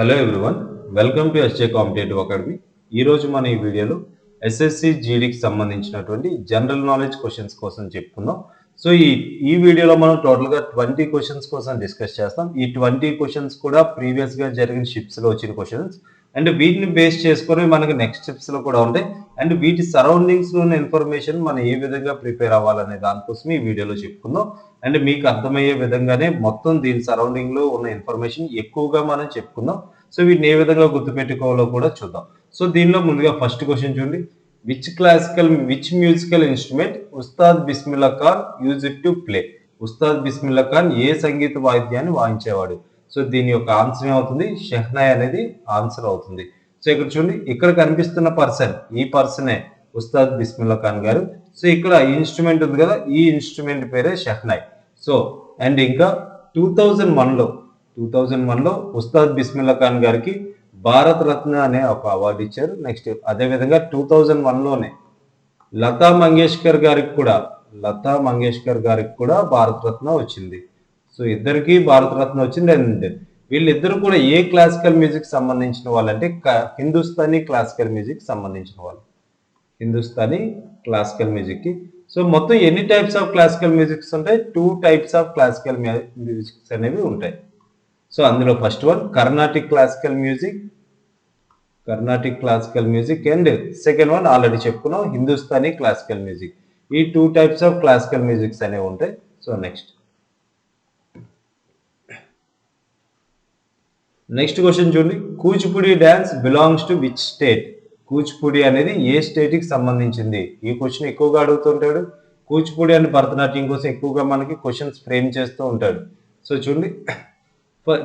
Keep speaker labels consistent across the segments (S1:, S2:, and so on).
S1: Hello everyone, welcome to SJ competitive academy. ఈరోజు మన ఈ వీడియోలో ఎస్ఎస్సి జీడీకి సంబంధించినటువంటి జనరల్ నాలెడ్జ్ క్వశ్చన్స్ కోసం చెప్పుకుందాం. సో ఈ వీడియోలో మనం టోటల్గా 20 క్వశ్చన్స్ కోసం డిస్కస్ చేస్తాం. ఈ 20 క్వశ్చన్స్ కూడా ప్రీవియస్గా జరిగిన షిప్స్లో వచ్చిన క్వశ్చన్స్ అండ్ వీటిని బేస్ చేసుకొని మనకి నెక్స్ట్ షిప్స్లో కూడా ఉంటాయి. అండ్ వీటి సరౌండింగ్స్లో ఉన్న ఇన్ఫర్మేషన్ మనం ఏ విధంగా ప్రిపేర్ అవ్వాలనే దానికోసం ఈ వీడియోలో చెప్పుకుందాం. అండ్ మీకు అర్థమయ్యే విధంగానే మొత్తం దీని సరౌండింగ్లో ఉన్న ఇన్ఫర్మేషన్ ఎక్కువగా మనం చెప్పుకుందాం. సో వీటిని ఏ విధంగా గుర్తుపెట్టుకోవాలో కూడా చూద్దాం. సో దీనిలో ముందుగా ఫస్ట్ క్వశ్చన్ చూడండి. Which musical instrument Ustad Bismillah Khan use it to play? Ustad Bismillah Khan ఏ సంగీత వాయిద్యాన్ని వాయించేవాడు? సో దీని యొక్క ఆన్సర్ ఏమవుతుంది? షెహనాయ్ అనేది ఆన్సర్ అవుతుంది. సో ఇక్కడ చూడండి, ఇక్కడ కనిపిస్తున్న పర్సన్, ఈ పర్సనే ఉస్తాద్ బిస్మిల్లా ఖాన్ గారు. సో ఇక్కడ ఇన్స్ట్రుమెంట్ ఉంది కదా, ఈ ఇన్స్ట్రుమెంట్ పేరే షెహనాయ్. సో అండ్ ఇంకా 2001లో ఉస్తాద్ బిస్మిల్లా ఖాన్ గారికి భారత రత్న అనే ఒక అవార్డు ఇచ్చారు. నెక్స్ట్ అదేవిధంగా 2001లోనే లతా మంగేష్కర్ గారికి కూడా భారత రత్న వచ్చింది. సో ఇద్దరికి భారత రత్న వచ్చింది. అండ్ వీళ్ళిద్దరు కూడా ఏ క్లాసికల్ మ్యూజిక్ సంబంధించిన వాళ్ళు అంటే హిందుస్థానీ క్లాసికల్ మ్యూజిక్ సంబంధించిన వాళ్ళు. హిందుస్థానీ క్లాసికల్ మ్యూజిక్ కి సో మొత్తం ఎన్ని టైప్స్ ఆఫ్ క్లాసికల్ మ్యూజిక్స్ ఉంటాయి? 2 టైప్స్ ఆఫ్ క్లాసికల్ మ్యూజిక్స్ అనేవి ఉంటాయి. సో అందులో first one Carnatic classical music and second one already చెప్పుకున్నాం హిందుస్థానీ క్లాసికల్ మ్యూజిక్. ఈ 2 టైప్స్ ఆఫ్ క్లాసికల్ మ్యూజిక్స్ అనేవి ఉంటాయి. సో నెక్స్ట్ క్వశ్చన్ చూడండి. Kuchipudi dance belongs to which state? Kuchipudi అనేది ఏ స్టేట్కి సంబంధించింది? ఈ క్వశ్చన్ ఎక్కువగా అడుగుతుంటాడు. కూచిపూడి అని భరతనాట్యం కోసం ఎక్కువగా మనకి క్వశ్చన్స్ ఫ్రేమ్ చేస్తూ ఉంటాడు. సో చూడండి,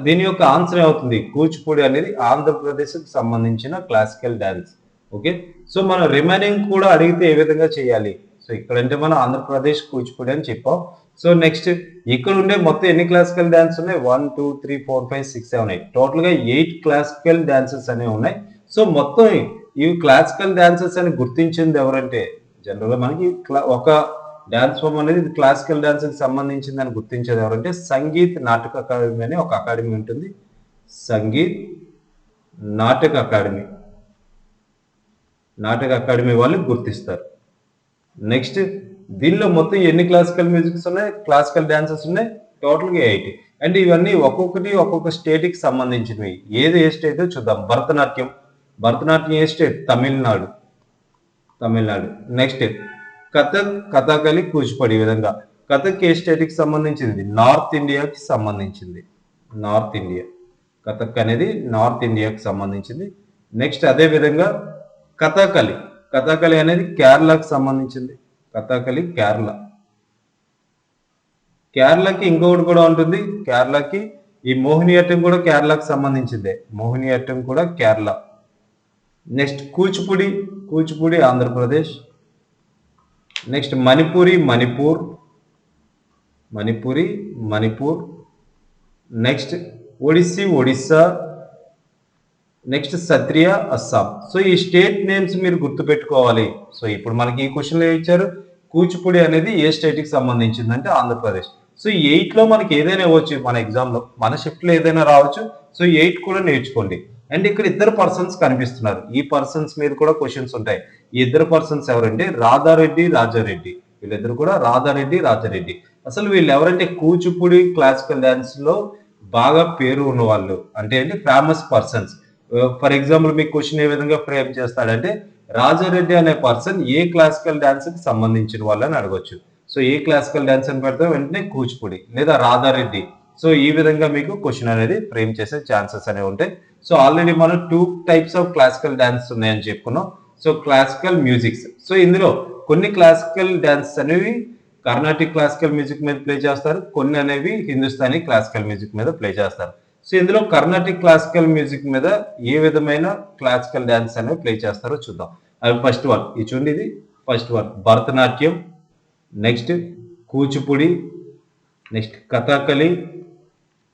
S1: దీని యొక్క ఆన్సర్ ఏమవుతుంది? కూచిపూడి అనేది ఆంధ్రప్రదేశ్కి సంబంధించిన క్లాసికల్ డ్యాన్స్. ఓకే, సో మనం రిమైనింగ్ కూడా అడిగితే ఏ విధంగా చేయాలి? సో ఇక్కడంటే మనం ఆంధ్రప్రదేశ్ కూచిపూడి అని చెప్పాం. సో నెక్స్ట్ ఇక్కడ ఉండే మొత్తం ఎన్ని క్లాసికల్ డాన్స్ ఉన్నాయి? 1 2 3 4 5 6 7 8 టోటల్గా 8 క్లాసికల్ డాన్సెస్ అనేవి ఉన్నాయి. సో మొత్తం ఈ క్లాసికల్ డాన్సెస్ అని గుర్తించింది ఎవరంటే, జనరల్గా మనకి ఒక డాన్స్ ఫామ్ అనేది క్లాసికల్ డాన్స్ కి సంబంధించింది అని గుర్తించేది ఎవరంటే సంగీత్ నాటక అకాడమీ అనే ఒక అకాడమీ ఉంటుంది. సంగీత్ నాటక అకాడమీ వాళ్ళు గుర్తిస్తారు. నెక్స్ట్ దీనిలో మొత్తం ఎన్ని క్లాసికల్ మ్యూజిక్స్ ఉన్నాయి? క్లాసికల్ డాన్సెస్ ఉన్నాయి టోటల్గా 8. అండ్ ఇవన్నీ ఒక్కొక్క స్టేట్ కి సంబంధించినవి. ఏది ఏ స్టేట్ చూద్దాం. భరతనాట్యం ఏ స్టేట్? తమిళనాడు. నెక్స్ట్ కథకళి కూచిపూడి. ఈ విధంగా కథక్ ఏ స్టేట్ కి సంబంధించింది? నార్త్ ఇండియాకి సంబంధించింది. కథక్ అనేది నార్త్ ఇండియాకి సంబంధించింది. నెక్స్ట్ అదే విధంగా కథకళి అనేది కేరళకి సంబంధించింది. కేరళకి ఇంకొకటి కూడా ఉంటుంది. కేరళకి ఈ మోహినియాట్టం కూడా కేరళకి సంబంధించిందే. కూడా Kerala. Next Kuchipudi Andhra Pradesh. Next Manipur. Next Odisha. Next Sattriya Assam. So ఈ స్టేట్ నేమ్స్ మీరు గుర్తుపెట్టుకోవాలి. సో ఇప్పుడు మనకి ఈ క్వశ్చన్లో ఇచ్చారు కూచిపూడి అనేది ఏ స్టేట్ కి సంబంధించింది అంటే ఆంధ్రప్రదేశ్. సో 8లో మనకి ఏదైనా ఇవ్వచ్చు, మన ఎగ్జామ్లో మన షిఫ్ట్లో ఏదైనా రావచ్చు. సో 8 కూడా నేర్చుకోండి. అండ్ ఇక్కడ ఇద్దరు పర్సన్స్ కనిపిస్తున్నారు. ఈ పర్సన్స్ మీద కూడా క్వశ్చన్స్ ఉంటాయి. ఈ ఇద్దరు పర్సన్స్ ఎవరంటే రాజారెడ్డి. వీళ్ళిద్దరు కూడా రాజారెడ్డి. అసలు వీళ్ళు ఎవరంటే కూచిపూడి క్లాసికల్ డాన్స్ లో బాగా పేరు ఉన్న వాళ్ళు, అంటే ఫేమస్ పర్సన్స్. ఫర్ ఎగ్జాంపుల్ మీకు క్వశ్చన్ ఏ విధంగా ఫ్రేమ్ చేస్తాడంటే రాజారెడ్డి అనే పర్సన్ ఏ క్లాసికల్ డాన్స్ కి సంబంధించిన వాళ్ళని అడగొచ్చు. సో ఏ క్లాసికల్ డాన్స్ అని పెడితే వెంటనే కూచిపూడి లేదా రాధారెడ్డి. సో ఈ విధంగా మీకు క్వశ్చన్ అనేది ఫ్రేమ్ చేసే ఛాన్సెస్ అనేవి ఉంటాయి. సో ఆల్రెడీ మనం 2 టైప్స్ ఆఫ్ క్లాసికల్ డాన్స్ ఉన్నాయని చెప్పుకున్నాం. So classical musics. సో ఇందులో కొన్ని క్లాసికల్ డాన్స్ అనేవి కర్ణాటిక్ క్లాసికల్ మ్యూజిక్ మీద ప్లే చేస్తారు, కొన్ని అనేవి హిందుస్థానీ క్లాసికల్ మ్యూజిక్ మీద ప్లే చేస్తారు. సో ఇందులో కర్ణాటిక్ క్లాసికల్ మ్యూజిక్ మీద ఏ విధమైన క్లాసికల్ డాన్స్ అనేవి ప్లే చేస్తారో చూద్దాం. అవి ఫస్ట్ వన్ ఇది చూడండి. ఇది first one Bharatanatyam. Next Kuchipudi. Next Kathakali.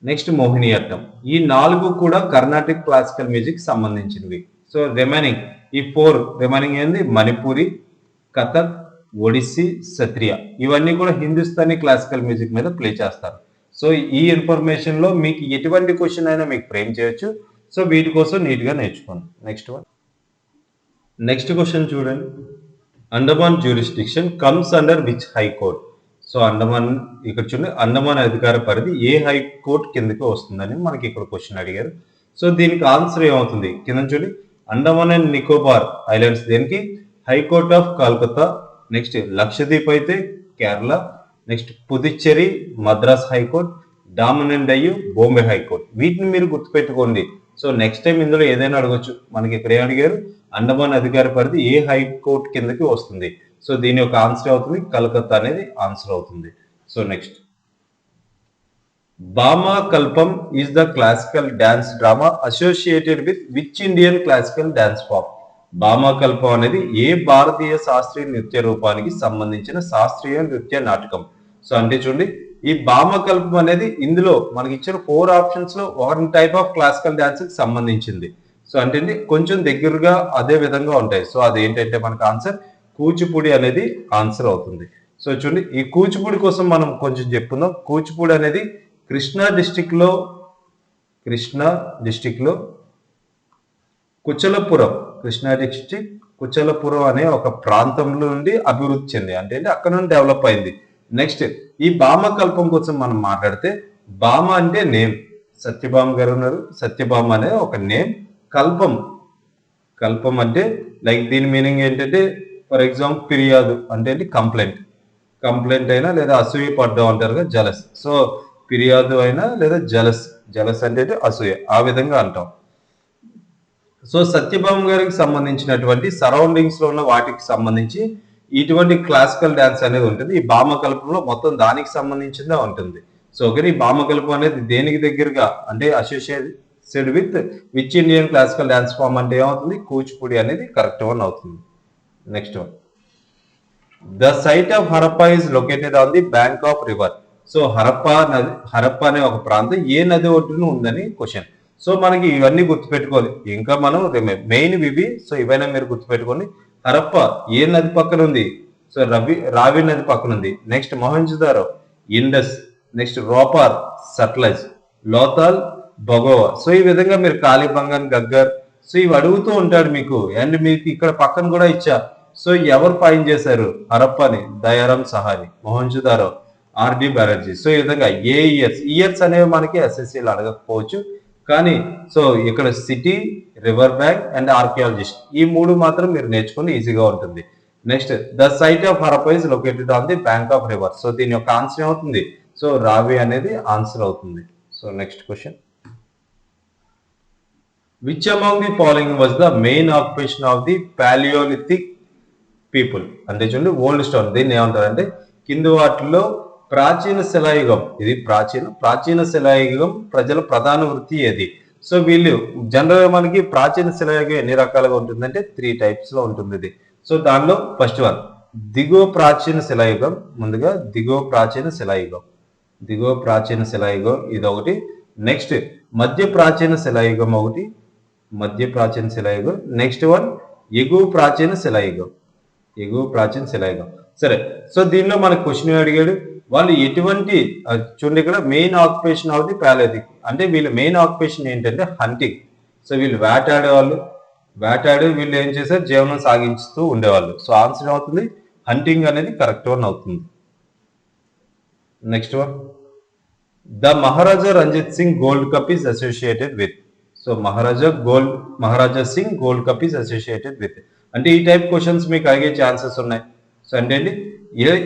S1: Next Mohiniyattam. ఈ 4 కూడా కర్ణాటిక్ క్లాసికల్ మ్యూజిక్ సంబంధించినవి. సో రిమైనింగ్ ఈ 4 రిమైనింగ్ ఏంది? మణిపూరి, కథక్, ఒడిస్సీ, సత్రియా. ఇవన్నీ కూడా హిందుస్థానీ క్లాసికల్ మ్యూజిక్ మీద ప్లే చేస్తారు. సో ఈ ఇన్ఫర్మేషన్ లో మీకు ఎటువంటి క్వశ్చన్ అయినా మీకు ఫ్రేమ్ చేయొచ్చు. సో వీటి కోసం నీట్గా నేర్చుకోండి. నెక్స్ట్ క్వశ్చన్ చూడండి. Andaman jurisdiction comes under which high court? So Andaman ఇక్కడ చూడండి, అండమాన్ అధికార పరిధి ఏ హైకోర్ట్ కిందకి వస్తుందని మనకి ఇక్కడ క్వశ్చన్ అడిగారు. సో దీనికి ఆన్సర్ ఏమవుతుంది కింద చూడండి, అండమాన్ అండ్ నికోబార్ ఐలాండ్స్ దేనికి? High court of Calcutta. Next Lakshadweep అయితే Kerala. Next Puducherry Madras high court. Daman and Diu Bombay high court. వీటిని మీరు గుర్తుపెట్టుకోండి. సో నెక్స్ట్ టైం ఇందులో ఏదైనా అడగొచ్చు. మనకి ఇక్కడ ఏం అడిగారు? అండమాన్ అధికార పరిధి ఏ హైకోర్ట్ కిందకి వస్తుంది? సో దీని యొక్క ఆన్సర్ అవుతుంది కలకత్తా అనేది ఆన్సర్ అవుతుంది. So next, Bhama Kalapam is the classical dance drama associated with which Indian classical dance form? Bhama Kalapam అనేది ఏ భారతీయ శాస్త్రీయ నృత్య రూపానికి సంబంధించిన శాస్త్రీయ నృత్య నాటకం? సో అంటే చూడండి, ఈ భామకల్పం అనేది ఇందులో మనకి ఇచ్చిన 4 ఆప్షన్స్ లో 1 టైప్ ఆఫ్ క్లాసికల్ డాన్స్ కి సంబంధించింది. సో అంటే కొంచెం దగ్గరగా అదే విధంగా ఉంటాయి. సో అదేంటంటే మనకు ఆన్సర్ కూచిపూడి అనేది ఆన్సర్ అవుతుంది. సో చూడండి, ఈ కూచిపూడి కోసం మనం కొంచెం చెప్పుకుందాం. కూచిపూడి అనేది కృష్ణా డిస్టిక్ లో కుచలపురం, కృష్ణా డిస్టిక్ కుచలపురం అనే ఒక ప్రాంతంలో నుండి అభివృద్ధి చెంది, అంటే అక్కడ నుండి డెవలప్ అయింది. నెక్స్ట్, ఈ భామకల్పం కోసం మనం మాట్లాడితే, భామ అంటే నేమ్, సత్యభామ గారు ఉన్నారు, సత్యభామ అనే ఒక నేమ్. కల్పం అంటే లైక్ దీని మీనింగ్ ఏంటంటే, ఫర్ ఎగ్జాంపుల్ ఫిర్యాదు అంటే కంప్లైంట్ అయినా లేదా అసూయ పడ్డం అంటారు కదా, జలస్. సో ఫిర్యాదు అయినా లేదా జలస్ అంటే అసూయ, ఆ విధంగా అంటాం. సో సత్యభామ గారికి సంబంధించినటువంటి సరౌండింగ్స్ లో ఉన్న వాటికి సంబంధించి ఇటువంటి క్లాసికల్ డాన్స్ అనేది ఉంటుంది. ఈ భామకల్పంలో మొత్తం దానికి సంబంధించిందే ఉంటుంది. సో ఓకే, ఈ భామకల్పం అనేది దేనికి దగ్గరగా అంటే associated with which Indian classical dance form అంటే ఏమవుతుంది? కూచిపూడి అనేది కరెక్ట్ వన్ అవుతుంది. Next one, the site of Harappa is located on the bank of river. So Harappa అనే ఒక ప్రాంతం ఏ నది ఒడ్డున ఉందని క్వశ్చన్. సో మనకి ఇవన్నీ గుర్తుపెట్టుకోవాలి. ఇంకా మనం మెయిన్ ఇవి. సో ఇవైనా మీరు గుర్తుపెట్టుకోండి. హరప్పా ఏ నది పక్కన ఉంది? సో రావి నది పక్కన ఉంది. Next Mohenjodaro Indus. Next Ropar Sutlej, Lothal Bhogava. So ఈ విధంగా మీరు కాళీబంగన్, గగ్గర్, సో ఇవి అడుగుతూ ఉంటాడు మీకు. అండ్ మీకు ఇక్కడ పక్కన కూడా ఇచ్చా. సో ఎవరు ఫైన్ చేశారు హరప్పాని? దయారాం సహాని. మొహంజదారో ఆర్డి బ్యానర్జీ. సో ఈ విధంగా ఇయర్స్ అనేవి మనకి ఎస్ఎస్సీలు అడగకపోవచ్చు, కానీ సో ఇక్కడ city, river bank and archaeologist, ఈ 3 మాత్రం మీరు నేర్చుకుని ఈజీగా ఉంటుంది. Next, the site of Harappa is located on the bank of river. So దీని యొక్క ఆన్సర్ ఏమవుతుంది? సో రావి అనేది ఆన్సర్ అవుతుంది. So next question, which among the following was the main occupation of the palaeolithic people? అంటే చూడండి, ఓల్డ్ స్టోన్ దీన్ని ఏమంటారంటే కింది వాటిలో ప్రాచీన శిలాయుగం, ఇది ప్రాచీన శిలాయుగం ప్రజల ప్రధాన వృత్తి ఏది? సో వీళ్ళు జనరల్ మనకి ప్రాచీన శిలాయుగం ఎన్ని రకాలుగా ఉంటుందంటే 3 టైప్స్ లో ఉంటుంది ఇది. సో దానిలో ఫస్ట్ వన్ దిగువ ప్రాచీన శిలాయుగం. ముందుగా దిగువ ప్రాచీన శిలాయుగం ఇది ఒకటి. నెక్స్ట్ మధ్య ప్రాచీన శిలాయుగం ఒకటి, నెక్స్ట్ వన్ ఎగువ ప్రాచీన శిలాయుగం. సరే, సో దీనిలో మనకు క్వశ్చన్ అడిగాడు, వాళ్ళు ఎటువంటి చూడండి ఇక్కడ main occupation of the palaeolithic అంటే వీళ్ళ మెయిన్ ఆక్యుపేషన్ ఏంటంటే హంటింగ్. సో వీళ్ళు వేటాడి వీళ్ళు ఏం చేశారు? జీవనం సాగించుతూ ఉండేవాళ్ళు. సో ఆన్సర్ అవుతుంది హంటింగ్ అనేది కరెక్ట్ వన్ అవుతుంది. Next one, the Maharaja Ranjit Singh gold cup is associated with. So Maharaja Singh gold cup is associated with అంటే ఈ టైప్ క్వశ్చన్స్ మీకు అడిగే ఛాన్సెస్ ఉన్నాయి. సో అంటే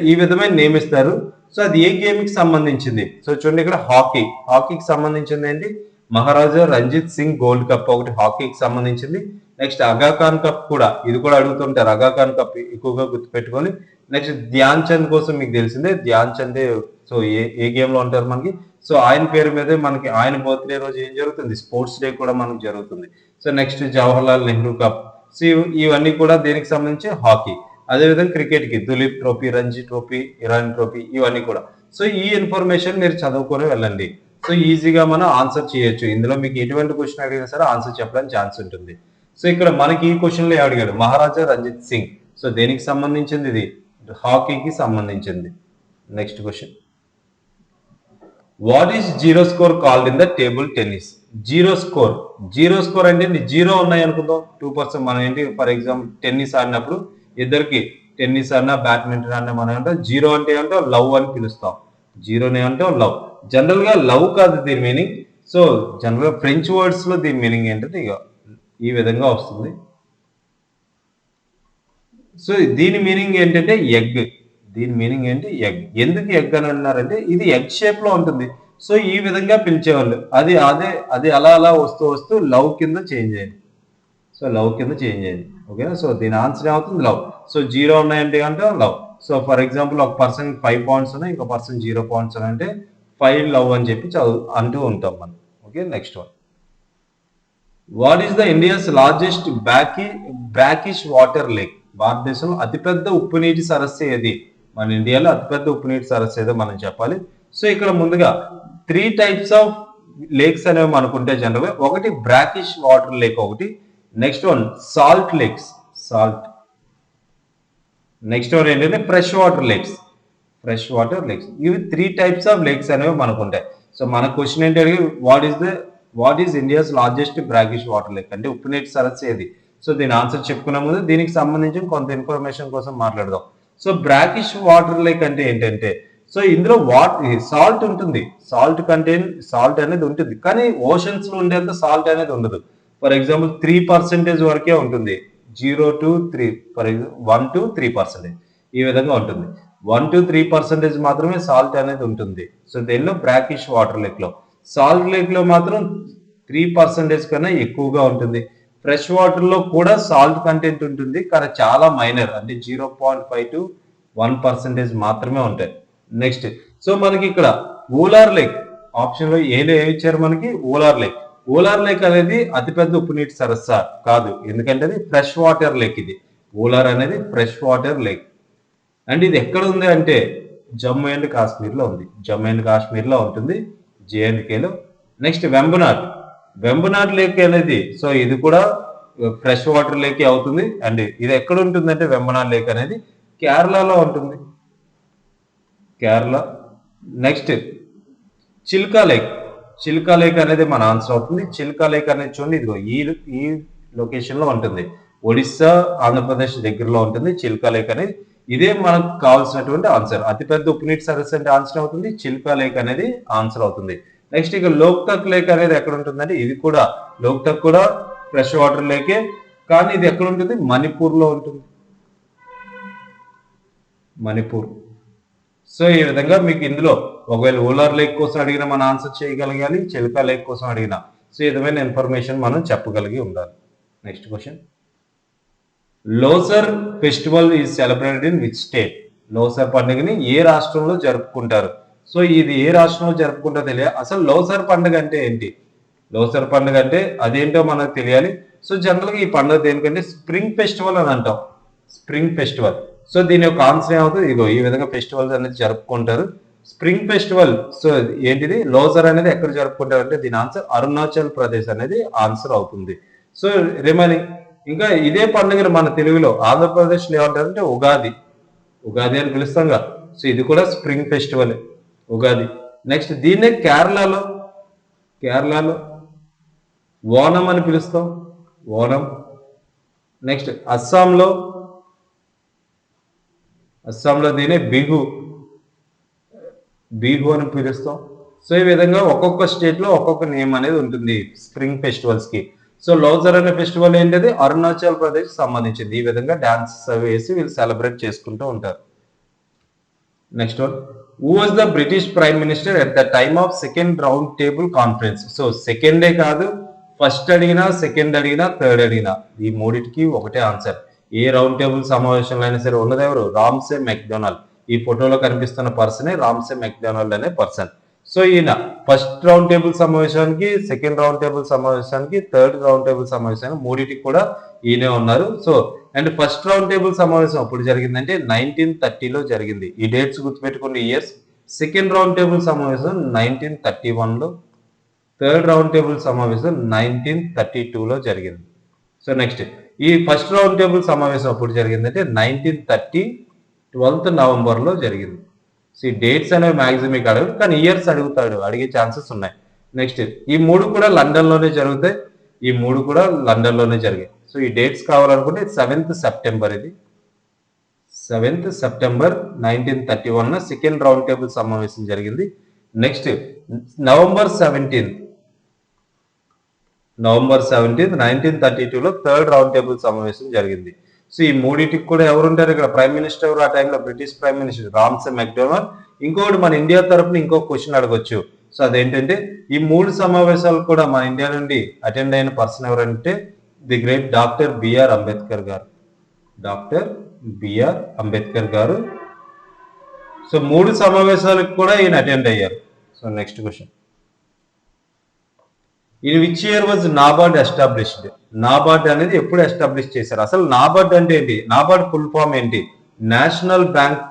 S1: ఈ విధమైన నియమిస్తారు. సో అది ఏ గేమ్ కి సంబంధించింది? సో చూడండి ఇక్కడ హాకీకి సంబంధించింది ఏంటి? మహారాజా రంజిత్ సింగ్ గోల్డ్ కప్ ఒకటి హాకీకి సంబంధించింది. నెక్స్ట్ అగాఖాన్ కప్ కూడా, ఇది కూడా అడుగుతుంటారు. అగాఖాన్ కప్ ఎక్కువగా గుర్తుపెట్టుకొని. నెక్స్ట్ ధ్యాన్ చంద్ కోసం మీకు తెలిసిందే, ధ్యాన్ చందే. సో ఏ గేమ్ లో ఉంటారు మనకి? సో ఆయన పేరు మీదే మనకి ఆయన బర్త్డే రోజు ఏం జరుగుతుంది? స్పోర్ట్స్ డే కూడా మనకు జరుగుతుంది. So next Jawaharlal Nehru cup. So ఇవన్నీ కూడా దేనికి సంబంధించి? హాకీ. అదేవిధంగా క్రికెట్ కి Duleep trophy, Ranji trophy, Iran trophy, ఇవన్నీ కూడా. సో ఈ ఇన్ఫర్మేషన్ మీరు చదువుకొని వెళ్ళండి. సో ఈజీగా మనం ఆన్సర్ చేయొచ్చు. ఇందులో మీకు ఎటువంటి క్వశ్చన్ అడిగినా సరే ఆన్సర్ చెప్పడానికి ఛాన్స్ ఉంటుంది. సో ఇక్కడ మనకి ఈ క్వశ్చన్ లో అడిగాడు మహారాజా రంజిత్ సింగ్. సో దేనికి సంబంధించింది? ఇది హాకీకి సంబంధించింది. Next question, what is zero score called in the table tennis? Zero score. Zero score అంటే జీరో ఉన్నాయి అనుకుందాం 2%. మనం ఏంటి ఫర్ ఎగ్జాంపుల్ టెన్నిస్ ఆడినప్పుడు ఇద్దరికి టెన్నిస్ ఆడినా బ్యాడ్మింటన్ ఆడినా మనం అంటే జీరో అంటే ఏమంటే లవ్ అని పిలుస్తాం. జీరోని ఏమంటే లవ్. జనరల్ గా లవ్ కాదు దీని మీనింగ్. సో జనరల్ గా ఫ్రెంచ్ వర్డ్స్ లో దీని మీనింగ్ ఏంటంటే ఇక ఈ విధంగా వస్తుంది. సో దీని మీనింగ్ ఏంటంటే ఎగ్. దీని మీనింగ్ ఏంటి ఎగ్. ఎందుకు ఎగ్ అని అన్నారంటే ఇది ఎగ్ షేప్ లో ఉంటుంది. సో ఈ విధంగా పిలిచేవాళ్ళు. అది అలా అలా వస్తూ వస్తూ లవ్ కింద చేంజ్ అయింది. సో లవ్ కింద చేంజ్ అయింది. ఓకేనా. సో దీని ఆన్సర్ ఏమవుతుంది లవ్. సో జీరో ఉన్నాయంటే అంటే లవ్. సో ఫర్ ఎగ్జాంపుల్ ఒక పర్సన్ 5 పాయింట్స్ ఉన్నాయి, ఇంకో పర్సన్ 0 పాయింట్స్ అంటే 5 లవ్ అని చెప్పి అంటూ ఉంటాం మనం. Okay. Next one. What is the India's largest brackish water lake? భారతదేశంలో అతిపెద్ద ఉప్పు నీటి సరస్సు ఏది? మన ఇండియాలో అతిపెద్ద ఉప్పు నీటి సరస్సు ఏదో మనం చెప్పాలి. సో ఇక్కడ ముందుగా 3 టైప్స్ ఆఫ్ లేక్స్ అనేవి అనుకుంటే జనరల్ గా ఒకటి బ్రాకిష్ వాటర్ లేక్, ఒకటి next one salt lakes, salt. Next one ఏంటంటే fresh water lakes, fresh water lakes. ఇవి 3 టైప్స్ ఆఫ్ లేక్స్ అనేవి మనకు ఉంటాయి. సో మన క్వశ్చన్ ఏంటంటే what is India's largest brackish water lake అంటే ఉప్పు నీటి సరస్సు ఏది? సో దీని ఆన్సర్ చెప్పుకునే ముందు దీనికి సంబంధించి కొంత ఇన్ఫర్మేషన్ కోసం మాట్లాడదాం. సో బ్రాకిష్ వాటర్ లేక్ అంటే ఏంటంటే సో ఇందులో సాల్ట్ ఉంటుంది. సాల్ట్ అనేది ఉంటుంది, కానీ ఓషన్స్ లో ఉండేంత సాల్ట్ అనేది ఉండదు. ఫర్ ఎగ్జాంపుల్ 3% వరకే ఉంటుంది. 0 to 3 ఫర్ ఎగ్జాంపుల్ 1 to 3% ఈ విధంగా ఉంటుంది. 1 to 3% మాత్రమే సాల్ట్ అనేది ఉంటుంది. సో దీనిలో బ్రాకిష్ వాటర్ లేక్ లో, సాల్ట్ లేక్ లో మాత్రం 3% కన్నా ఎక్కువగా ఉంటుంది. ఫ్రెష్ వాటర్ లో కూడా సాల్ట్ కంటెంట్ ఉంటుంది, కానీ చాలా మైనర్, అంటే 0.5 to 1% మాత్రమే ఉంటాయి. నెక్స్ట్. సో మనకి ఇక్కడ ఊలార్ లేక్ ఆప్షన్ లో ఏమి ఇచ్చారు మనకి? ఊలార్ లేక్. ఊలార్ లేక్ అనేది అతిపెద్ద ఉప్పు నీటి సరస్సా? కాదు, ఎందుకంటే అది ఫ్రెష్ వాటర్ లేక్. ఇది ఊలార్ అనేది ఫ్రెష్ వాటర్ లేక్. అండ్ ఇది ఎక్కడ ఉంది అంటే జమ్మూ అండ్ కాశ్మీర్ లో ఉంది. జమ్మూ అండ్ కాశ్మీర్ లో ఉంటుంది, జేఎండ్కేలో. నెక్స్ట్ వెంబనాడ్ లేక్ అనేది సో ఇది కూడా ఫ్రెష్ వాటర్ లేక్ అవుతుంది. అండ్ ఇది ఎక్కడ ఉంటుందంటే వెంబనాడ్ లేక్ అనేది కేరళలో ఉంటుంది, కేరళ. నెక్స్ట్ చిల్కా లేక్ అనేది మన ఆన్సర్ అవుతుంది. చిల్కా లేక్ అనేది చూడండి, ఇదిగో ఈ లొకేషన్ లో ఉంటుంది. ఒడిస్సా, ఆంధ్రప్రదేశ్ దగ్గరలో ఉంటుంది చిల్కా లేక్ అనేది. ఇదే మనకు కావాల్సినటువంటి ఆన్సర్. అతిపెద్ద ఉప్పు నీటి సరస్సు అంటే ఆన్సర్ అవుతుంది చిల్కా లేక్ అనేది ఆన్సర్ అవుతుంది. నెక్స్ట్ ఇక లోక్తక్ లేక్ అనేది ఎక్కడ ఉంటుందంటే ఇది కూడా లోక్తక్ కూడా ఫ్రెష్ వాటర్ లేకే, కానీ ఇది ఎక్కడ ఉంటుంది? మణిపూర్ లో ఉంటుంది, మణిపూర్. సో ఈ విధంగా మీకు ఇందులో ఒకవేళ ఊలార్ లేక్ కోసం అడిగినా మనం ఆన్సర్ చేయగలగాలి, చిల్కా లేక్ కోసం అడిగినా సో ఈ విధమైన ఇన్ఫర్మేషన్ మనం చెప్పగలిగి ఉండాలి. Next question. Losar festival is celebrated in which state? Losar పండుగని ఏ రాష్ట్రంలో జరుపుకుంటారు? సో ఇది ఏ రాష్ట్రంలో జరుపుకుంటారో తెలియాలి. అసలు లోసర్ పండుగ అంటే ఏంటి? లోసర్ పండుగ అంటే అదేంటో మనకు తెలియాలి. సో జనరల్ గా ఈ పండుగ దేనికంటే స్ప్రింగ్ ఫెస్టివల్ అని అంటాం, స్ప్రింగ్ ఫెస్టివల్. సో దీని యొక్క ఆన్సర్ ఏమవుతుంది? ఇగో ఈ విధంగా ఫెస్టివల్స్ అనేది జరుపుకుంటారు. Spring festival. సో ఏంటిది? లోసర్ అనేది ఎక్కడ జరుపుకుంటారు అంటే దీని ఆన్సర్ అరుణాచల్ ప్రదేశ్ అనేది ఆన్సర్ అవుతుంది. సో రిమైనింగ్ ఇంకా ఇదే పండుగను మన తెలుగులో ఆంధ్రప్రదేశ్ లో ఏమంటారంటే ఉగాది అని పిలుస్తాంగా. సో ఇది కూడా స్ప్రింగ్ ఫెస్టివల్, ఉగాది. నెక్స్ట్ దీన్నే కేరళలో ఓనం అని పిలుస్తాం, ఓనం. నెక్స్ట్ అస్సాంలో దీనే బిహు అని పిలుస్తాం. సో ఈ విధంగా ఒక్కొక్క స్టేట్ లో ఒక్కొక్క నేమ్ అనేది ఉంటుంది స్ప్రింగ్ ఫెస్టివల్స్ కి. సో లోసర్ అనే ఫెస్టివల్ ఏంటది? అరుణాచల్ ప్రదేశ్ సంబంధించింది. ఈ విధంగా డాన్స్ వేసి వీళ్ళు సెలబ్రేట్ చేసుకుంటూ ఉంటారు. Next one. Who was the British prime minister at the time of second round table conference? So సెకండే కాదు, ఫస్ట్ అడిగినా, సెకండ్ అడిగినా, థర్డ్ అడిగినా ఈ మూడిటికి ఒకటే ఆన్సర్. ఏ రౌండ్ టేబుల్ సమావేశంలో అయినా సరే ఉన్నది ఎవరు? Ramsay MacDonald. ఈ ఫోటోలో కనిపిస్తున్న పర్సనే రామ్సే మెక్డొనాల్డ్ అనే పర్సన్. సో ఈయన ఫస్ట్ రౌండ్ టేబుల్ సమావేశానికి, సెకండ్ రౌండ్ టేబుల్ సమావేశానికి, థర్డ్ రౌండ్ టేబుల్ సమావేశానికి మూడింటికి కూడా ఈయనే ఉన్నారు. So and first round table సమావేశం అప్పుడు జరిగిందంటే 1930లో జరిగింది. ఈ డేట్స్ గుర్తుపెట్టుకునే ఇయర్స్. సెకండ్ రౌండ్ టేబుల్ సమావేశం 1931లో, థర్డ్ రౌండ్ టేబుల్ సమావేశం 1932లో జరిగింది. సో నెక్స్ట్ ఈ ఫస్ట్ రౌండ్ టేబుల్ సమావేశం అప్పుడు జరిగిందంటే 1930 12th నవంబర్లో జరిగింది. సో ఈ డేట్స్ అనేవి మ్యాక్సిమం మీకు అడగడు, కానీ ఇయర్స్ అడిగే ఛాన్సెస్ ఉన్నాయి. నెక్స్ట్ ఈ మూడు కూడా లండన్లోనే జరుగుతాయి. ఈ మూడు కూడా లండన్లోనే జరిగాయి. సో ఈ డేట్స్ కావాలనుకుంటే 7th సెప్టెంబర్, ఇది 7th September 1931 second round table సమావేశం జరిగింది. నెక్స్ట్ నవంబర్ 17th 1932లో థర్డ్ రౌండ్ టేబుల్ సమావేశం జరిగింది. సో ఈ మూడింటికి కూడా ఎవరు ఉంటారు ఇక్కడ? ప్రైమ్ మినిస్టర్ ఎవరు ఆ టైంలో? British prime minister Ramsay MacDonald. ఇంకొకటి మన ఇండియా తరపున ఇంకొక క్వశ్చన్ అడగొచ్చు. సో అదేంటంటే ఈ మూడు సమావేశాలు కూడా మన ఇండియా నుండి అటెండ్ అయిన పర్సన్ ఎవరంటే the great doctor BR Ambedkar గారు. డాక్టర్ బిఆర్ అంబేద్కర్ గారు. సో మూడు సమావేశాలకు కూడా ఈయన అటెండ్ అయ్యారు. So next question, in which year was NABARD established? NABARD అనేది ఎప్పుడు ఎస్టాబ్లిష్ చేశారు? అసలు నాబార్డ్ అంటే ఏంటి? నాబార్డ్ ఫుల్ ఫామ్ ఏంటి? National bank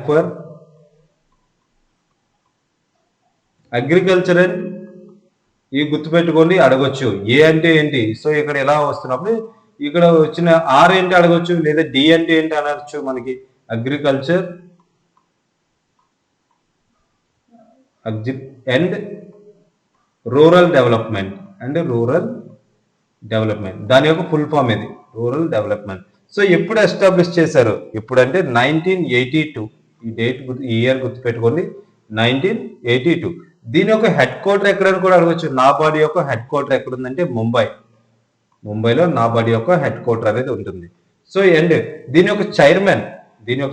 S1: for agriculture and, ఇవి గుర్తుపెట్టుకోండి, అడగొచ్చు. ఏ అంటే ఏంటి? సో ఇక్కడ ఎలా వస్తున్నప్పుడు ఇక్కడ వచ్చిన ఆర్ ఏంటి అడగొచ్చు, లేదా డి అంటే ఏంటి అనొచ్చు మనకి. అగ్రికల్చర్ అండ్ రూరల్ డెవలప్మెంట్ దాని యొక్క ఫుల్ ఫామ్ ఇది, రూరల్ డెవలప్మెంట్. సో ఎప్పుడు ఎస్టాబ్లిష్ చేశారు? ఎప్పుడంటే 1982. ఈ డేట్ ఈ ఇయర్ గుర్తుపెట్టుకోండి, 1982. దీని యొక్క హెడ్ క్వార్టర్ ఎక్కడని కూడా అడగచ్చు. నాబార్డ్ యొక్క హెడ్ క్వార్టర్ ఎక్కడ ఉందంటే ముంబైలో నాబార్డ్ యొక్క హెడ్ క్వార్టర్ అనేది ఉంటుంది. సో అండ్ దీని యొక్క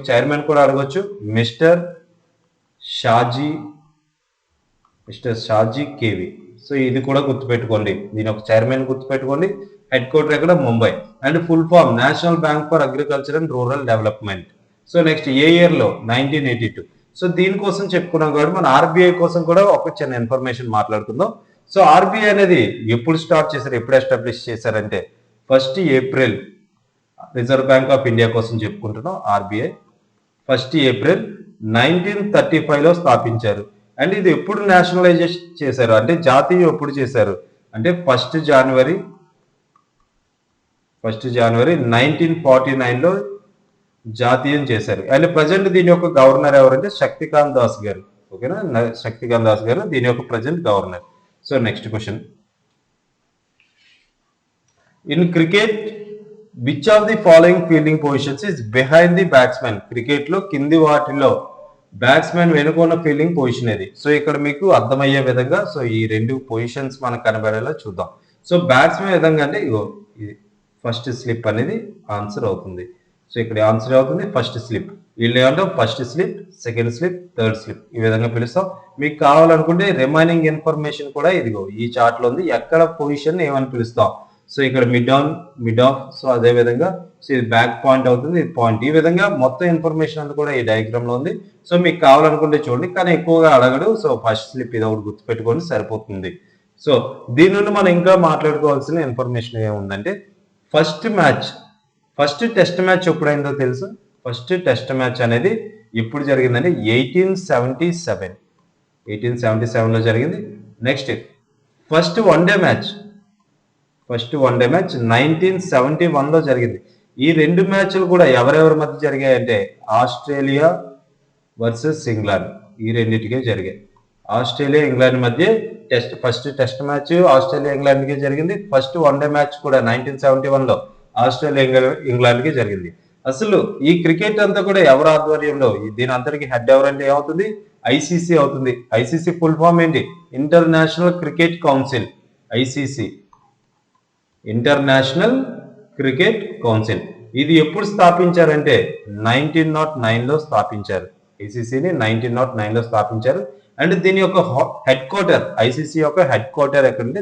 S1: చైర్మన్ కూడా అడగచ్చు, మిస్టర్ షాజీ కేవి. సో ఇది కూడా గుర్తుపెట్టుకోండి, దీని ఒక చైర్మన్ గుర్తుపెట్టుకోండి. హెడ్ క్వార్టర్ ఎక్కడ? Mumbai. And full form national bank for agriculture and rural development. So next a year లో? 1982. సో దీనికోసం చెప్పుకున్నాం కాబట్టి మన ఆర్బీఐ కోసం కూడా ఒక చిన్న ఇన్ఫర్మేషన్ మాట్లాడుకుందాం. సో ఆర్బీఐ అనేది ఎప్పుడు స్టార్ట్ చేశారు, ఎప్పుడు ఎస్టాబ్లిష్ చేశారంటే 1 April. Reserve bank of India కోసం చెప్పుకుంటున్నాం. ఆర్బీఐ 1 ఏప్రిల్ 1935లో స్థాపించారు. అండ్ ఇది ఎప్పుడు నేషనలైజేషన్ చేశారు అంటే జాతీయం ఎప్పుడు చేశారు అంటే 1 జనవరి 1949లో జాతీయం చేశారు. అండ్ ప్రజెంట్ దీని యొక్క గవర్నర్ ఎవరంటే శక్తికాంత్ దాస్ గారు. ఓకేనా, శక్తికాంత్ దాస్ గారు దీని యొక్క present governor. So next question, in cricket which of the following fielding positions is behind the batsmen? Cricket లో కింది వాటిలో బ్యాట్స్మెన్ వెనుకున్న ఫీల్డింగ్ పొజిషన్ ఇది. సో ఇక్కడ మీకు అర్థమయ్యే విధంగా సో ఈ రెండు పొజిషన్స్ మనకు కనబడేలా చూద్దాం. సో బ్యాట్స్మెన్ విధంగా అంటే ఇగో ఫస్ట్ స్లిప్ అనేది ఆన్సర్ అవుతుంది. సో ఇక్కడ ఆన్సర్ అవుతుంది ఫస్ట్ స్లిప్. వీళ్ళు ఏమంటాం? First slip, second slip, third slip, ఈ విధంగా పిలుస్తాం. మీకు కావాలనుకుంటే రిమైనింగ్ ఇన్ఫర్మేషన్ కూడా ఇదిగో ఈ చార్ట్ లో ఉంది. ఎక్కడ పొజిషన్ ఏమని పిలుస్తాం? సో ఇక్కడ మిడ్ ఆఫ్. సో అదే విధంగా సో ఇది బ్యాక్ పాయింట్ అవుతుంది, ఇది పాయింట్. ఈ విధంగా మొత్తం ఇన్ఫర్మేషన్ అంతా కూడా ఈ డయాగ్రామ్ లో ఉంది. సో మీకు కావాలనుకుంటే చూడండి, కానీ ఎక్కువగా అడగడు. సో ఫస్ట్ స్లిప్ ఇది ఒకటి గుర్తుపెట్టుకోండి సరిపోతుంది. సో దీని నుండి మనం ఇంకా మాట్లాడుకోవాల్సిన ఇన్ఫర్మేషన్ ఏముందంటే ఫస్ట్ టెస్ట్ మ్యాచ్ ఎప్పుడైందో తెలుసు? ఫస్ట్ టెస్ట్ మ్యాచ్ అనేది ఎప్పుడు జరిగిందంటే 1877లో జరిగింది. Next first one day match 1971లో జరిగింది. ఈ రెండు మ్యాచ్లు కూడా ఎవరెవరి మధ్య జరిగాయంటే ఆస్ట్రేలియా వర్సెస్ ఇంగ్లాండ్, ఈ రెండింటికే జరిగాయి. ఆస్ట్రేలియా ఇంగ్లాండ్ మధ్య ఫస్ట్ టెస్ట్ మ్యాచ్ ఆస్ట్రేలియా ఇంగ్లాండ్కి జరిగింది. ఫస్ట్ వన్ డే మ్యాచ్ కూడా 1971లో ఆస్ట్రేలియా ఇంగ్లాండ్కి జరిగింది. అసలు ఈ క్రికెట్ అంతా కూడా ఎవరి ఆధ్వర్యంలో? దీని అంతటికి హెడ్ ఎవరంటే ఏమవుతుంది? ఐసీసీ అవుతుంది. ఐసీసీ ఫుల్ ఫామ్ ఏంటి? International cricket council. ICC international cricket council. ఇది ఎప్పుడు స్థాపించారంటే 1909లో స్థాపించారు. ఐసీసీని 1909లో స్థాపించారు. అండ్ దీని యొక్క హెడ్ క్వార్టర్, ఐసీసీ యొక్క హెడ్ క్వార్టర్ ఎక్కడంటే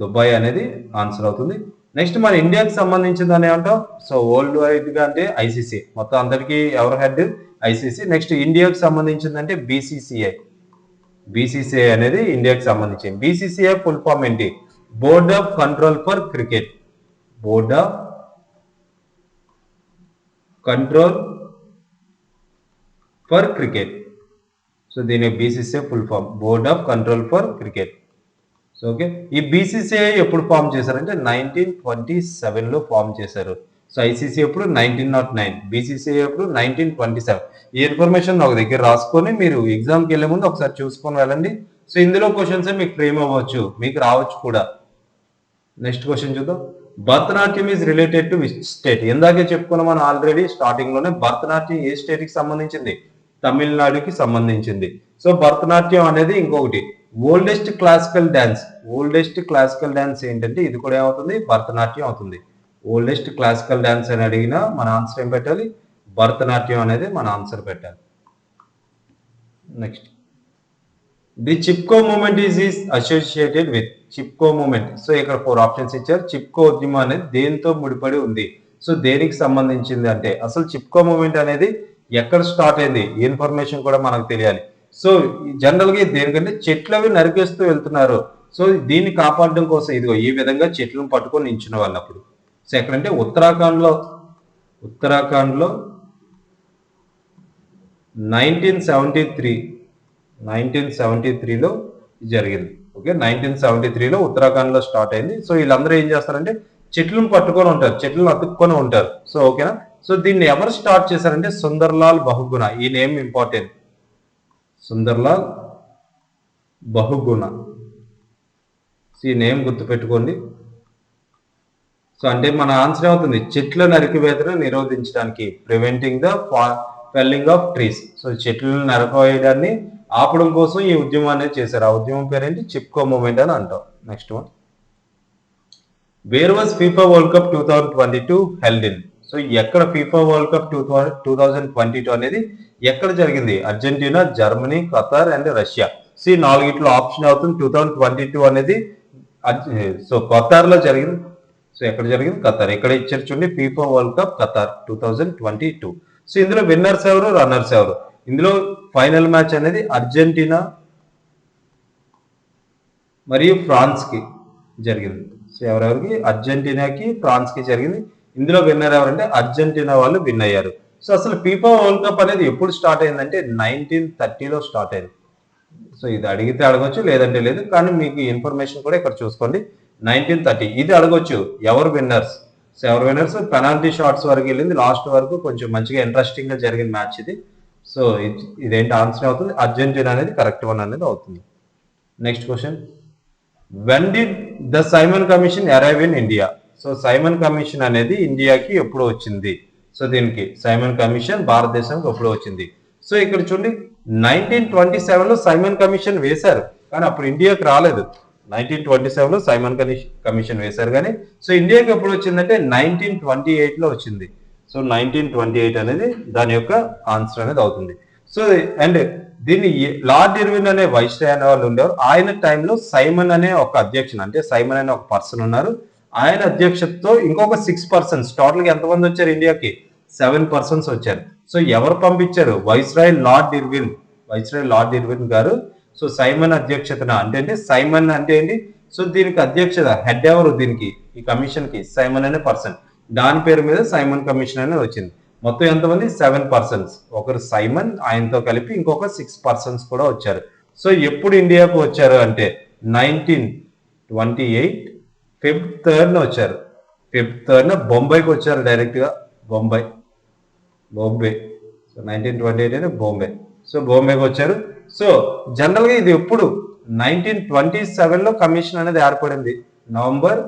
S1: దుబాయ్ అనేది ఆన్సర్ అవుతుంది. నెక్స్ట్ మన ఇండియాకి సంబంధించింది అని ఏమంటాం? సో వరల్డ్ వైడ్ గా అంటే ఐసీసీ, మొత్తం అందరికీ ఎవరు హెడ్? ఐసీసీ. నెక్స్ట్ ఇండియాకి సంబంధించిందంటే బీసీసీఐ అనేది ఇండియాకి సంబంధించింది. బీసీసీఐ ఫుల్ ఫామ్ ఏంటి? Board of control for cricket. Board of control for cricket. So దీని BCCI full form board of control for cricket. So okay, ఈ బీసీసీఐ ఎప్పుడు ఫామ్ చేశారంటే 1927లో ఫామ్ చేశారు. సో ఐసీసీ ఎప్పుడు 1909, బీసీసీ ఎప్పుడు 1927. ఈ ఇన్ఫర్మేషన్ ఒక దగ్గర రాసుకొని మీరు ఎగ్జామ్కి వెళ్ళే ముందు ఒకసారి చూసుకొని వెళ్ళండి. సో ఇందులో క్వశ్చన్స్ మీకు ఫ్రేమ్ అవ్వచ్చు, మీకు రావచ్చు కూడా. నెక్స్ట్ క్వశ్చన్ చూద్దాం. Bharatanatyam is related to which state? ఇందాకే చెప్పుకున్నాం మనం ఆల్రెడీ స్టార్టింగ్ లోనే. భరతనాట్యం ఏ స్టేట్ కి సంబంధించింది? తమిళనాడుకి సంబంధించింది. సో భరతనాట్యం అనేది ఇంకొకటి oldest classical dance. Oldest classical dance ఏంటంటే ఇది కూడా ఏమవుతుంది? భరతనాట్యం అవుతుంది. ఓల్డెస్ట్ క్లాసికల్ డాన్స్ అని అడిగినా మన ఆన్సర్ ఏం పెట్టాలి? భరతనాట్యం అనేది మన ఆన్సర్ పెట్టాలి. Next, the Chipko movement is associated with. Chipko movement, so ఇక్కడ 4 ఆప్షన్స్ ఇచ్చారు. చిప్కో ఉద్యమం అనేది దేంతో ముడిపడి ఉంది? సో దేనికి సంబంధించింది అంటే అసలు చిప్కో మూమెంట్ అనేది ఎక్కడ స్టార్ట్ అయింది? ఇన్ఫర్మేషన్ కూడా మనకు తెలియాలి. సో జనరల్ గా దేనికంటే చెట్లు అవి నరికేస్తూ వెళ్తున్నారు. సో దీన్ని కాపాడడం కోసం ఇదిగో ఈ విధంగా చెట్లను పట్టుకొని నించున్న వాళ్ళప్పుడు. సో ఎక్కడంటే ఉత్తరాఖండ్ లో 1973లో జరిగింది. ఓకే, 1973లో ఉత్తరాఖండ్ లో స్టార్ట్ అయింది. సో వీళ్ళందరూ ఏం చేస్తారంటే చెట్లను పట్టుకొని ఉంటారు, చెట్లను అతుక్కొని ఉంటారు. సో ఓకేనా. సో దీన్ని ఎవరు స్టార్ట్ చేశారంటే సుందర్లాల్ బహుగుణ. ఈ నేమ్ ఇంపార్టెంట్, సుందర్లాల్ బహుగుణ. ఈ నేమ్ గుర్తుపెట్టుకోండి. సో అంటే మన ఆన్సర్ అవుతుంది చెట్ల నరికివేతను నిరోధించడానికి, preventing the felling of trees. So చెట్లను నరకవేయడాన్ని ఆపడం కోసం ఈ ఉద్యమం అనేది చేశారు. ఆ ఉద్యమం పేరేంటి? చిప్కో మూమెంట్ అని అంటాం. Next one, where was FIFA world cup 2022 held in? So ఎక్కడ ఫీఫా వరల్డ్ కప్ 2022 అనేది ఎక్కడ జరిగింది? Argentina, Germany, Qatar and Russia. So ఈ నాలుగిట్లో ఆప్షన్ అవుతుంది. 2022 అనేది సో ఖతార్ లో జరిగింది. సో ఎక్కడ జరిగింది? ఖతార్. ఇక్కడ ఇచ్చారు చూడండి, FIFA world cup Qatar 2022. So ఇందులో విన్నర్స్ ఎవరు, రన్నర్స్ ఎవరు? ఇందులో ఫైనల్ మ్యాచ్ అనేది అర్జెంటీనా మరియు ఫ్రాన్స్ కి జరిగింది. సో ఎవరెవరికి? అర్జెంటీనాకి, ఫ్రాన్స్ కి జరిగింది. ఇందులో విన్నర్ ఎవరంటే అర్జెంటీనా వాళ్ళు విన్ అయ్యారు. సో అసలు ఫీఫా వరల్డ్ కప్ అనేది ఎప్పుడు స్టార్ట్ అయిందంటే 1930లో స్టార్ట్ అయింది. సో ఇది అడిగితే అడగొచ్చు, లేదంటే లేదు. కానీ మీకు ఇన్ఫర్మేషన్ కూడా ఇక్కడ చూసుకోండి. 1930 ఇది అడగొచ్చు, ఎవరు విన్నర్స్? సో ఎవరు విన్నర్స్? పెనాల్టీ షాట్స్ వరకు వెళ్ళింది, లాస్ట్ వరకు కొంచెం మంచిగా ఇంట్రెస్టింగ్ గా జరిగిన మ్యాచ్ ఇది. సో ఇదేంటి ఆన్సర్ అవుతుంది? అర్జెంటీనా అనేది కరెక్ట్ వన్ అనేది అవుతుంది. Next question, when did the Simon commission arrive in India? So Simon commission అనేది ఇండియాకి ఎప్పుడు వచ్చింది? సో దీనికి సైమన్ కమిషన్ భారతదేశానికి ఎప్పుడు వచ్చింది? సో ఇక్కడ చూడండి, 1927లో సైమన్ కమిషన్ వేశారు, కానీ అప్పుడు ఇండియాకి రాలేదు. 1927లో సైమన్ కమిషన్ వేశారు కానీ సో ఇండియాకి ఎప్పుడు వచ్చిందంటే 1928లో వచ్చింది. సో 1928 అనేది దాని యొక్క ఆన్సర్ అనేది అవుతుంది. సో అండ్ దీన్ని లార్డ్ ఇర్విన్ అనే వైస్రాయ్ అనే వాళ్ళు ఉండేవారు. ఆయన టైంలో సైమన్ అనే ఒక అధ్యక్షుడు, అంటే సైమన్ అనే ఒక పర్సన్ ఉన్నారు. ఆయన అధ్యక్షతతో ఇంకొక 6 పర్సన్స్, టోటల్ గా ఎంతమంది వచ్చారు ఇండియాకి? 7 పర్సన్స్ వచ్చారు. సో ఎవరు పంపించారు? వైస్రాయ్ లార్డ్ ఇర్విన్ గారు. సో సైమన్ అధ్యక్షతన అంటే సైమన్ అంటే ఏంటి? సో దీనికి అధ్యక్షత హెడ్ ఎవరు? దీనికి ఈ కమిషన్ కి సైమన్ అనే పర్సన్, దాని పేరు మీద సైమన్ కమిషన్ అనేది వచ్చింది. మొత్తం ఎంతమంది? 7 పర్సన్స్. ఒకరు సైమన్, ఆయనతో కలిపి ఇంకొక 6 పర్సన్స్ కూడా వచ్చారు. సో ఎప్పుడు ఇండియాకు వచ్చారు అంటే 1928 ఫిబ్రవరి 3 వచ్చారు. ఫిబ్రవరి 3 బొంబాయికి వచ్చారు డైరెక్ట్ గా. బాంబే. సో 1928 అంటే బాంబే. సో బాంబేకి వచ్చారు. సో జనరల్ గా ఇది ఎప్పుడు 1927లో కమిషన్ అనేది ఏర్పడింది. నవంబర్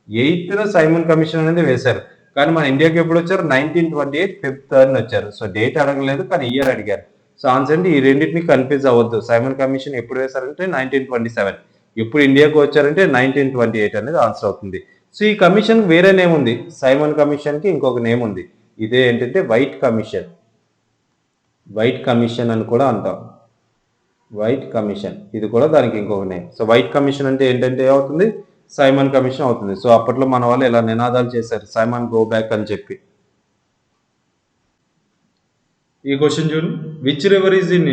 S1: 8న సైమన్ కమిషన్ అనేది వేశారు. కానీ మన ఇండియాకి ఎప్పుడు వచ్చారు? 1928 ఫిబ్రవరి 3 వచ్చారు. సో డేట్ అడగలేదు, కానీ ఇయర్ అడిగారు. సో ఆన్సర్ అంటే ఈ రెండింటిని కన్ఫ్యూజ్ అవ్వద్దు. సైమన్ కమిషన్ ఎప్పుడు వేశారంటే 1927, ఎప్పుడు ఇండియాకు వచ్చారంటే 1928 అనేది ఆన్సర్ అవుతుంది. సో ఈ కమిషన్ వేరే నేమ్ ఉంది, సైమన్ కమిషన్ కి ఇంకొక నేమ్ ఉంది. ఇదే ఏంటంటే వైట్ కమిషన్ అని కూడా అంటాం. వైట్ కమిషన్, ఇది కూడా దానికి ఇంకొక నేమ్. సో వైట్ కమిషన్ అంటే ఏంటంటే ఏమవుతుంది? సైమన్ కమిషన్ అవుతుంది. సో అప్పట్లో మన వాళ్ళు ఇలా నినాదాలు చేశారు, సైమన్ గో బ్యాక్ అని చెప్పి. ఈ క్వశ్చన్ చూడండి, which river in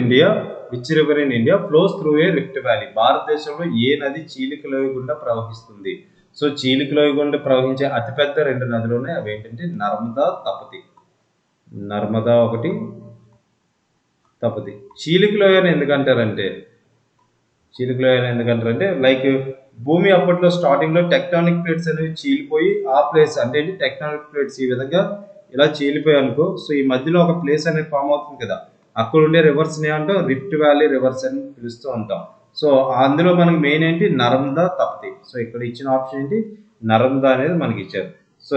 S1: India flows through a rift valley? భారతదేశంలో ఏ నది చీలిక లోయ గుండా ప్రవహిస్తుంది? సో చీలిక లోయ గుండా ప్రవహించే అతిపెద్ద 2 నదులు ఉన్నాయి. అవి ఏంటంటే నర్మదా, తపతి. నర్మదా ఒకటి, తపతి. చీలిక లోయ అని ఎందుకంటారంటే చీలికలు ఎందుకంటారంటే లైక్ భూమి అప్పట్లో స్టార్టింగ్ లో టెక్టానిక్ ప్లేట్స్ అనేవి చీలిపోయి ఆ ప్లేస్ అంటే టెక్టానిక్ ప్లేట్స్ ఈ విధంగా ఇలా చీలిపోయి అనుకో, సో ఈ మధ్యలో ఒక ప్లేస్ అనేది ఫామ్ అవుతుంది కదా, అక్కడ ఉండే రివర్స్ ని అంటాం రిఫ్ట్ వ్యాలీ రివర్స్ అని పిలుస్తూ ఉంటాం. సో అందులో మనకి మెయిన్ ఏంటి నర్మదా తప్తి. సో ఇక్కడ ఇచ్చిన ఆప్షన్ ఏంటి నర్మదా అనేది మనకి ఇచ్చారు. సో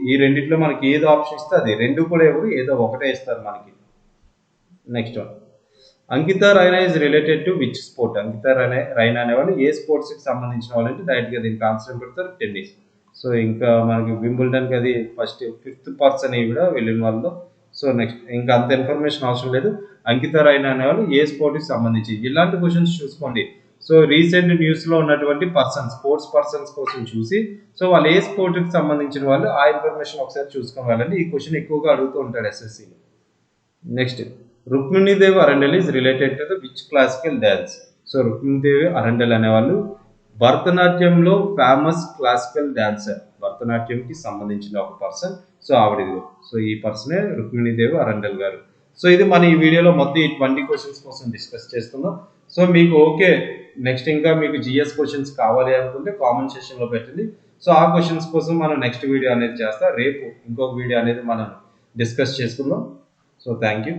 S1: ఈ రెండిట్లో మనకి ఏదో ఆప్షన్ ఇస్తే అది రెండు కూడా ఎవరు ఏదో ఒకటే ఇస్తారు మనకి. Next one, Ankita Raina is related to which sport? Ankita Raina అనేవాళ్ళు ఏ స్పోర్ట్స్కి సంబంధించిన వాళ్ళు అంటే డైరెక్ట్గా దీనికి ఆన్సర్ పెడతారు టెన్నిస్. సో ఇంకా మనకి వింబుల్డన్కి అది ఫిఫ్త్ పర్సన్ కూడా వెళ్ళిన వాళ్ళు. సో నెక్స్ట్ ఇంకా అంత ఇన్ఫర్మేషన్ అవసరం లేదు. అంకిత రైనా అనేవాళ్ళు ఏ స్పోర్ట్కి సంబంధించి, ఇలాంటి క్వశ్చన్స్ చూసుకోండి. సో రీసెంట్ న్యూస్లో ఉన్నటువంటి స్పోర్ట్స్ పర్సన్స్ కోసం చూసి సో వాళ్ళు ఏ స్పోర్ట్కి సంబంధించిన వాళ్ళు ఆ ఇన్ఫర్మేషన్ ఒకసారి చూసుకొని వెళ్ళండి. ఈ క్వశ్చన్ ఎక్కువగా అడుగుతూ ఉంటాడు ఎస్ఎస్సీలో. Next, Rukmini Devi అరండల్ is related to the which classical dance? So Rukmini Devi అరండల్ అనేవాళ్ళు భరతనాట్యంలో ఫేమస్ క్లాసికల్ డాన్సర్, భరతనాట్యంకి సంబంధించిన ఒక పర్సన్. సో ఆవిడ, సో ఈ పర్సనే రుక్మిణీదేవి అరండల్ గారు. సో ఇది మన ఈ వీడియోలో మొత్తం ఈ 20 క్వశ్చన్స్ కోసం డిస్కస్ చేస్తున్నాం. సో మీకు ఓకే, నెక్స్ట్ ఇంకా మీకు జిఎస్ క్వశ్చన్స్ కావాలి అనుకుంటే కామెంట్ సెక్షన్లో పెట్టండి. సో ఆ క్వశ్చన్స్ కోసం మనం నెక్స్ట్ వీడియో అనేది చేస్తా. రేపు ఇంకొక వీడియో అనేది మనం డిస్కస్ చేసుకుందాం. So thank you.